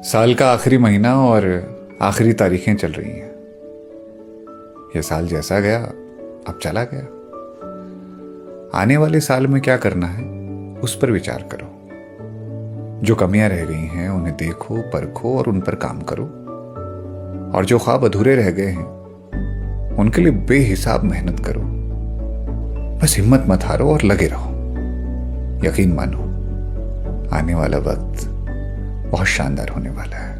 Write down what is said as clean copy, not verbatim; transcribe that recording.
साल का आखिरी महीना और आखिरी तारीखें चल रही हैं। यह साल जैसा गया अब चला गया। आने वाले साल में क्या करना है उस पर विचार करो। जो कमियां रह गई हैं उन्हें देखो, परखो और उन पर काम करो। और जो ख्वाब अधूरे रह गए हैं उनके लिए बेहिसाब मेहनत करो। बस हिम्मत मत हारो और लगे रहो। यकीन मानो, आने वाला वक्त बहुत शानदार होने वाला है।